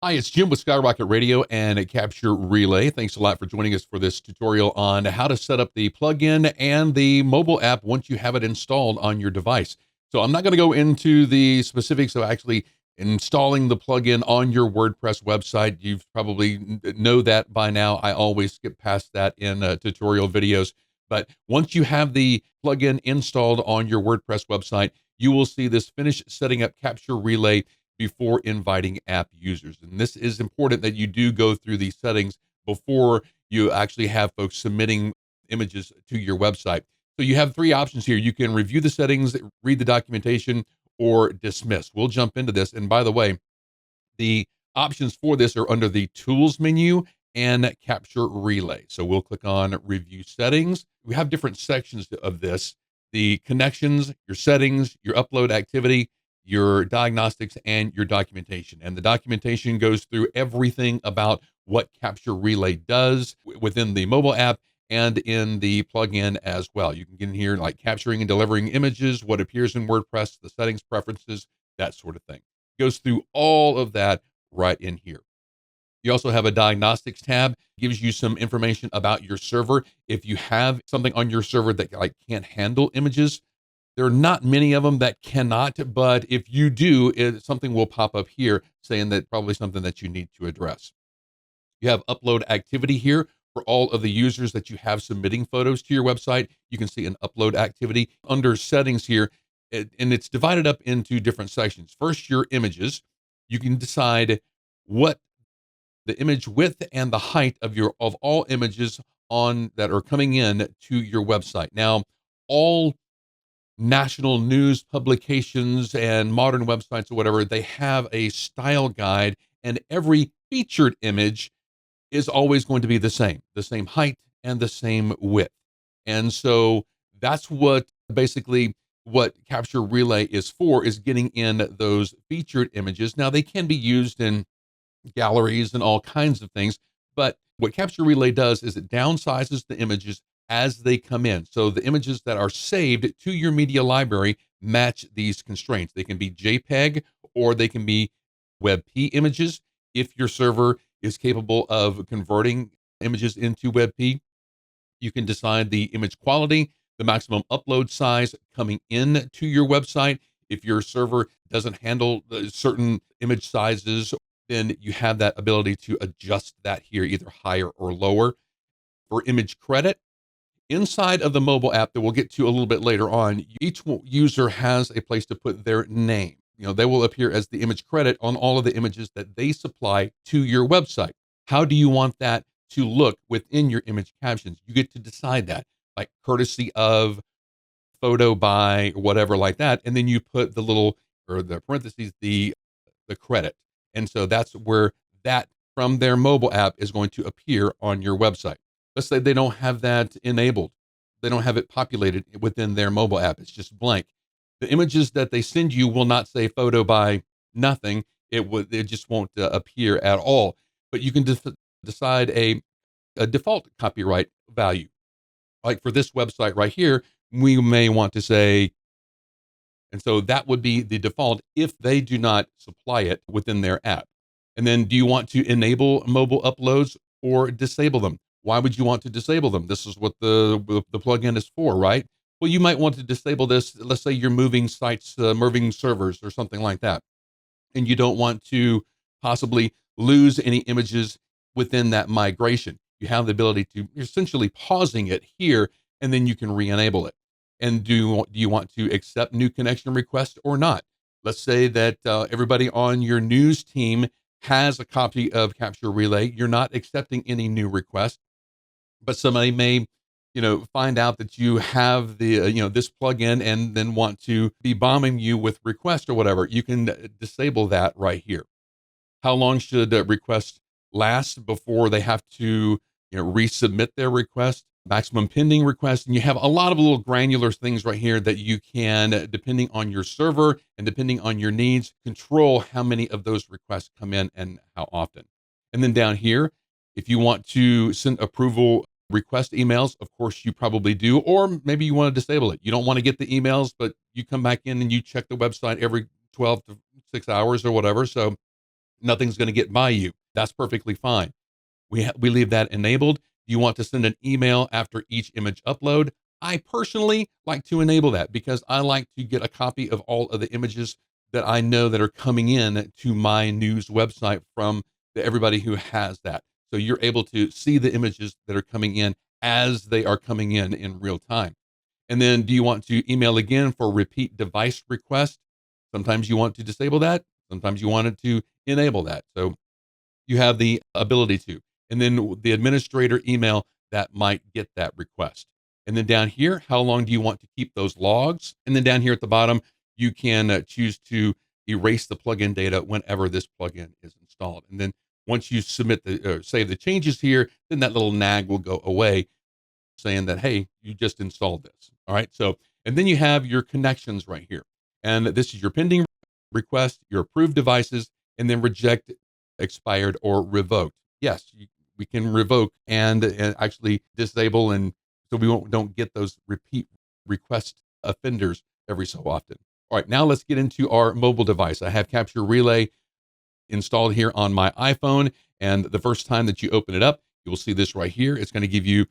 Hi, it's Jim with Skyrocket Radio and Capture Relay. Thanks a lot for joining us for this tutorial on how to set up the plugin and the mobile app once you have it installed on your device. So I'm not going to go into the specifics of actually installing the plugin on your WordPress website. You've probably know that by now. I always skip past that in tutorial videos. But once you have the plugin installed on your WordPress website, you will see this finish setting up Capture Relay before inviting app users. And this is important that you do go through these settings before you actually have folks submitting images to your website. So you have three options here. You can review the settings, read the documentation, or dismiss. We'll jump into this. And by the way, the options for this are under the Tools menu and Capture Relay. So we'll click on Review Settings. We have different sections of this: the connections, your settings, your upload activity, your diagnostics, and your documentation. And the documentation goes through everything about what Capture Relay does within the mobile app and in the plugin as well. You can get in here like capturing and delivering images, what appears in WordPress, the settings preferences, that sort of thing. Goes through all of that right in here. You also have a diagnostics tab, gives you some information about your server. If you have something on your server that like can't handle images, there are not many of them that cannot, but if you do, something will pop up here saying that probably something that you need to address. You have upload activity here for all of the users that you have submitting photos to your website. You can see an upload activity under settings here, and it's divided up into different sections. First, your images. You can decide what the image width and the height of all images on that are coming in to your website. Now, all national news publications and modern websites or whatever, they have a style guide, and every featured image is always going to be the same height and the same width. And so that's what basically what Capture Relay is for, is getting in those featured images. Now they can be used in galleries and all kinds of things, but what Capture Relay does is it downsizes the images as they come in. So the images that are saved to your media library match these constraints. They can be JPEG or they can be WebP images. If your server is capable of converting images into WebP, you can decide the image quality, the maximum upload size coming in to your website. If your server doesn't handle certain image sizes, then you have that ability to adjust that here, either higher or lower. For image credit, inside of the mobile app that we'll get to a little bit later on, each user has a place to put their name. They will appear as the image credit on all of the images that they supply to your website. How do you want that to look within your image captions? You get to decide that, like courtesy of, photo by, or whatever like that. And then you put the little, or the parentheses, the credit. And so that's where that from their mobile app is going to appear on your website. Let's say they don't have that enabled. They don't have it populated within their mobile app. It's just blank. The images that they send you will not say photo by nothing. It just won't appear at all. But you can decide a default copyright value. Like for this website right here, we may want to say, and so that would be the default if they do not supply it within their app. And then do you want to enable mobile uploads or disable them? Why would you want to disable them? This is what the plugin is for, right? Well, you might want to disable this. Let's say you're moving sites, moving servers or something like that, and you don't want to possibly lose any images within that migration. You have the ability to, you're essentially pausing it here, and then you can re-enable it. And do you want to accept new connection requests or not? Let's say that everybody on your news team has a copy of Capture Relay. You're not accepting any new requests, but somebody may, find out that you have the, this plugin and then want to be bombing you with requests or whatever. You can disable that right here. How long should requests last before they have to, resubmit their request? Maximum pending requests. And you have a lot of little granular things right here that you can, depending on your server and depending on your needs, control how many of those requests come in and how often. And then down here, if you want to send approval request emails, of course you probably do, or maybe you want to disable it. You don't want to get the emails, but you come back in and you check the website every 12 to 6 hours or whatever. So Nothing's going to get by you. That's perfectly fine. We leave that enabled. You want to send an email after each image upload. I personally like to enable that because I like to get a copy of all of the images that I know that are coming in to my news website from everybody who has that. So you're able to see the images that are coming in as they are coming in real time. And then do you want to email again for repeat device request? Sometimes you want to disable that. Sometimes you want it to enable that. So you have the ability to. And then the administrator email that might get that request. And then down here, how long do you want to keep those logs? And then down here at the bottom, you can choose to erase the plugin data whenever this plugin is installed. And then once you submit save the changes here, then that little nag will go away saying that, hey, you just installed this. All right. So, and then you have your connections right here. And this is your pending request, your approved devices, and then reject, expired, or revoked. Yes, we can revoke and actually disable, and so don't get those repeat request offenders every so often. All right, now let's get into our mobile device. I have Capture Relay installed here on my iPhone, and the first time that you open it up, you will see this right here. It's going to give you, do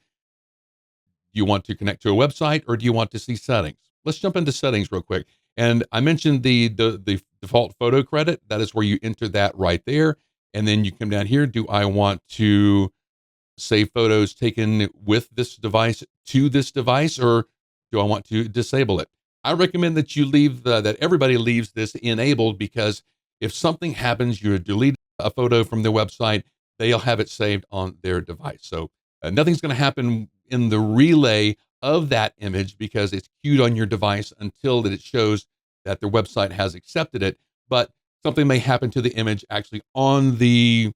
you want to connect to a website or do you want to see settings? Let's jump into settings real quick. And I mentioned the default photo credit. That is where you enter that right there. And then you come down here. Do I want to save photos taken with this device to this device, or do I want to disable it? I recommend that you leave that everybody leaves this enabled, because if something happens, you delete a photo from their website, they'll have it saved on their device. So nothing's going to happen in the relay of that image because it's queued on your device until that it shows that their website has accepted it. But something may happen to the image actually on the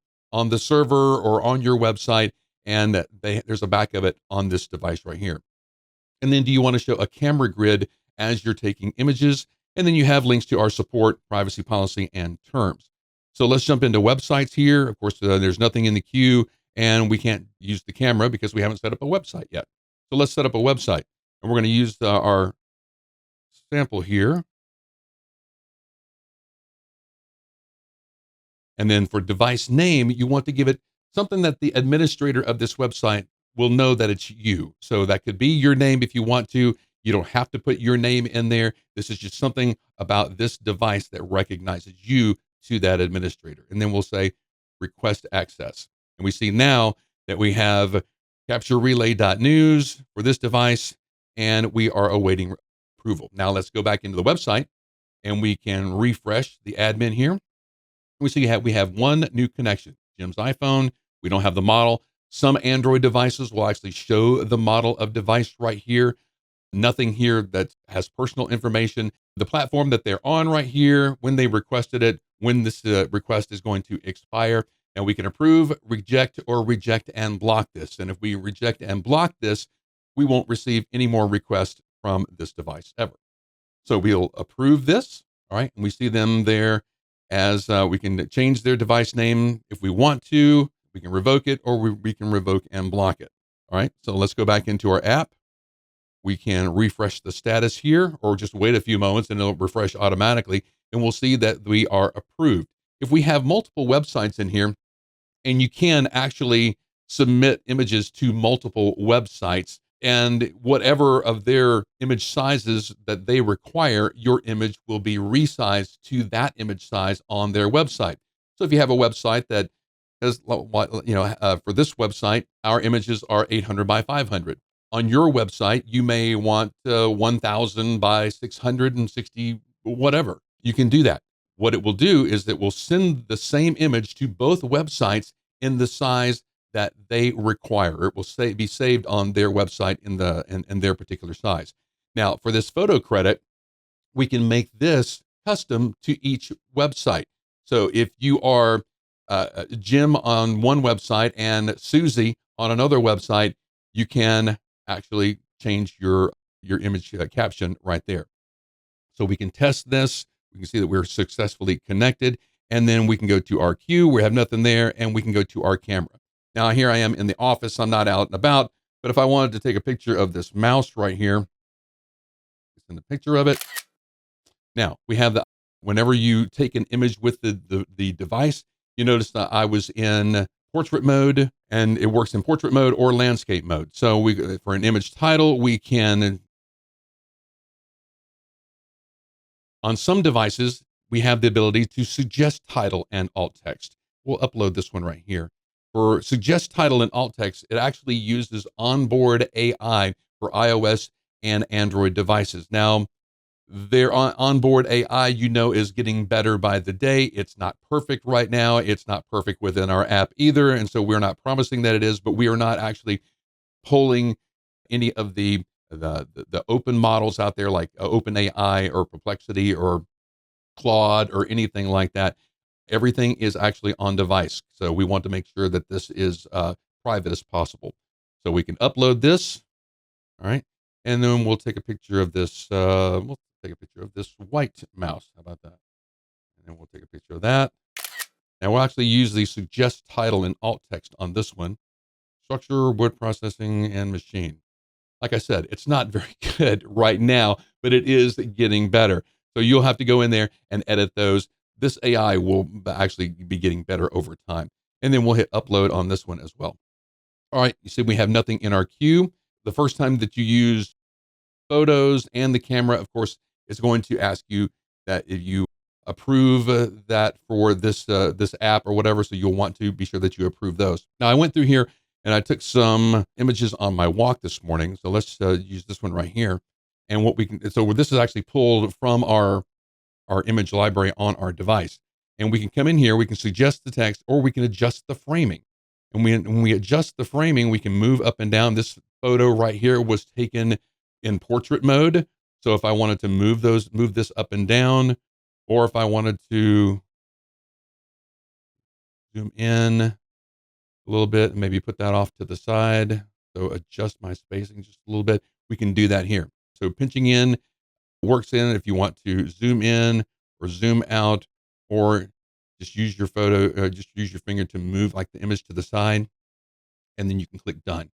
server or on your website, and there's a back of it on this device right here. And then do you want to show a camera grid as you're taking images? And then you have links to our support, privacy policy, and terms. So let's jump into websites here. Of course, there's nothing in the queue, and we can't use the camera because we haven't set up a website yet. So let's set up a website. And we're going to use our sample here. And then for device name, you want to give it something that the administrator of this website will know that it's you. So that could be your name if you want to. You don't have to put your name in there. This is just something about this device that recognizes you to that administrator. And then we'll say request access. And we see now that we have CaptureRelay.news for this device, and we are awaiting approval. Now let's go back into the website and we can refresh the admin here. We see we have one new connection, Jim's iPhone. We don't have the model. Some Android devices will actually show the model of device right here. Nothing here that has personal information. The platform that they're on right here, when they requested it, when this request is going to expire. And we can approve, reject, or reject and block this. And if we reject and block this, we won't receive any more requests from this device ever. So we'll approve this. All right. And we see them there as we can change their device name if we want to. We can revoke it, or we can revoke and block it. All right. So let's go back into our app. We can refresh the status here, or just wait a few moments and it'll refresh automatically. And we'll see that we are approved. If we have multiple websites in here, and you can actually submit images to multiple websites, and whatever of their image sizes that they require, your image will be resized to that image size on their website. So if you have a website that has, for this website, our images are 800 by 500. On your website, you may want 1,000 by 660, whatever. You can do that. What it will do is it will send the same image to both websites in the size that they require. It will be saved on their website in their particular size. Now, for this photo credit, we can make this custom to each website. So if you are Jim on one website and Susie on another website, you can actually change your image caption right there. So we can test this. We can see that we're successfully connected, and then we can go to our queue. We have nothing there, and we can go to our camera. Now here I am in the office. I'm not out and about, but if I wanted to take a picture of this mouse right here, send a picture of it. Now we have whenever you take an image with the device, You notice that I was in portrait mode, and it works in portrait mode or landscape mode. So for an image title, we can, on some devices, we have the ability to suggest title and alt text. We'll upload this one right here. For suggest title and alt text, it actually uses onboard AI for iOS and Android devices. Now, their onboard AI, is getting better by the day. It's not perfect right now. It's not perfect within our app either. And so we're not promising that it is, but we are not actually pulling any of the open models out there like OpenAI or Perplexity or Claude or anything like that. Everything is actually on device. So we want to make sure that this is private as possible. So we can upload this. All right. And then we'll take a picture of this. We'll take a picture of this white mouse. How about that? And then we'll take a picture of that. Now we'll actually use the suggest title and alt text on this one. Structure, word processing, and machine. Like I said, it's not very good right now, but it is getting better. So you'll have to go in there and edit those. This AI will actually be getting better over time. And then we'll hit upload on this one as well. All right, you see we have nothing in our queue. The first time that you use photos and the camera, of course, it's going to ask you that if you approve that for this app or whatever. So you'll want to be sure that you approve those. Now I went through here and I took some images on my walk this morning. So let's use this one right here. And what we can, so this is actually pulled from our image library on our device. And we can come in here, we can suggest the text, or we can adjust the framing. And when we adjust the framing, we can move up and down. This photo right here was taken in portrait mode. So if I wanted to move this up and down, or if I wanted to zoom in a little bit, and maybe put that off to the side, so adjust my spacing just a little bit, we can do that here. So pinching in works in if you want to zoom in or zoom out, or just use your just use your finger to move like the image to the side, and then you can click done.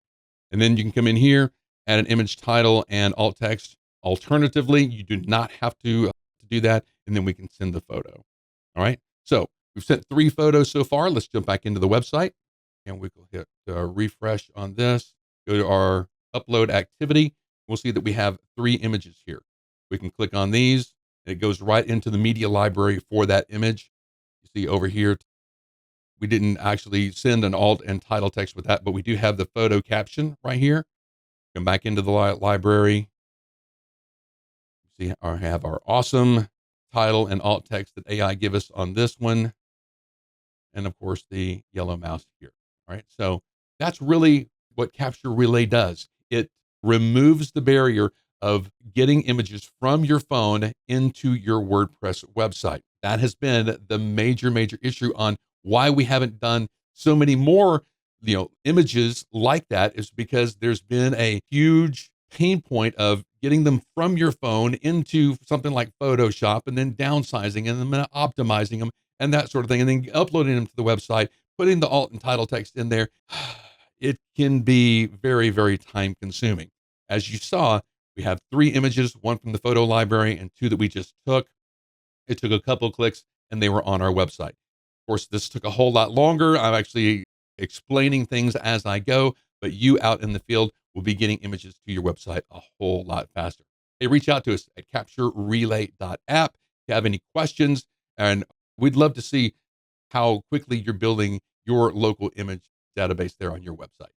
And then you can come in here, add an image title and alt text. Alternatively, you do not have to do that, and then we can send the photo. All right. So we've sent 3 photos so far. Let's jump back into the website, and we will hit refresh on this. Go to our upload activity. We'll see that we have 3 images here. We can click on these, and it goes right into the media library for that image. You see over here, we didn't actually send an alt and title text with that, but we do have the photo caption right here. Come back into the library. See, I have our awesome title and alt text that AI give us on this one. And of course, the yellow mouse here. All right. So that's really what Capture Relay does. It removes the barrier of getting images from your phone into your WordPress website. That has been the major issue on why we haven't done so many more, images like that, is because there's been a huge pain point of getting them from your phone into something like Photoshop, and then downsizing and then optimizing them and that sort of thing, and then uploading them to the website, putting the alt and title text in there. It can be very time consuming. As you saw, we have 3 images, 1 from the photo library and 2 that we just took. It took a couple of clicks and they were on our website. Of course, this took a whole lot longer. I'm actually explaining things as I go, but you out in the field will be getting images to your website a whole lot faster. Hey, reach out to us at CaptureRelay.app if you have any questions, and we'd love to see how quickly you're building your local image database there on your website.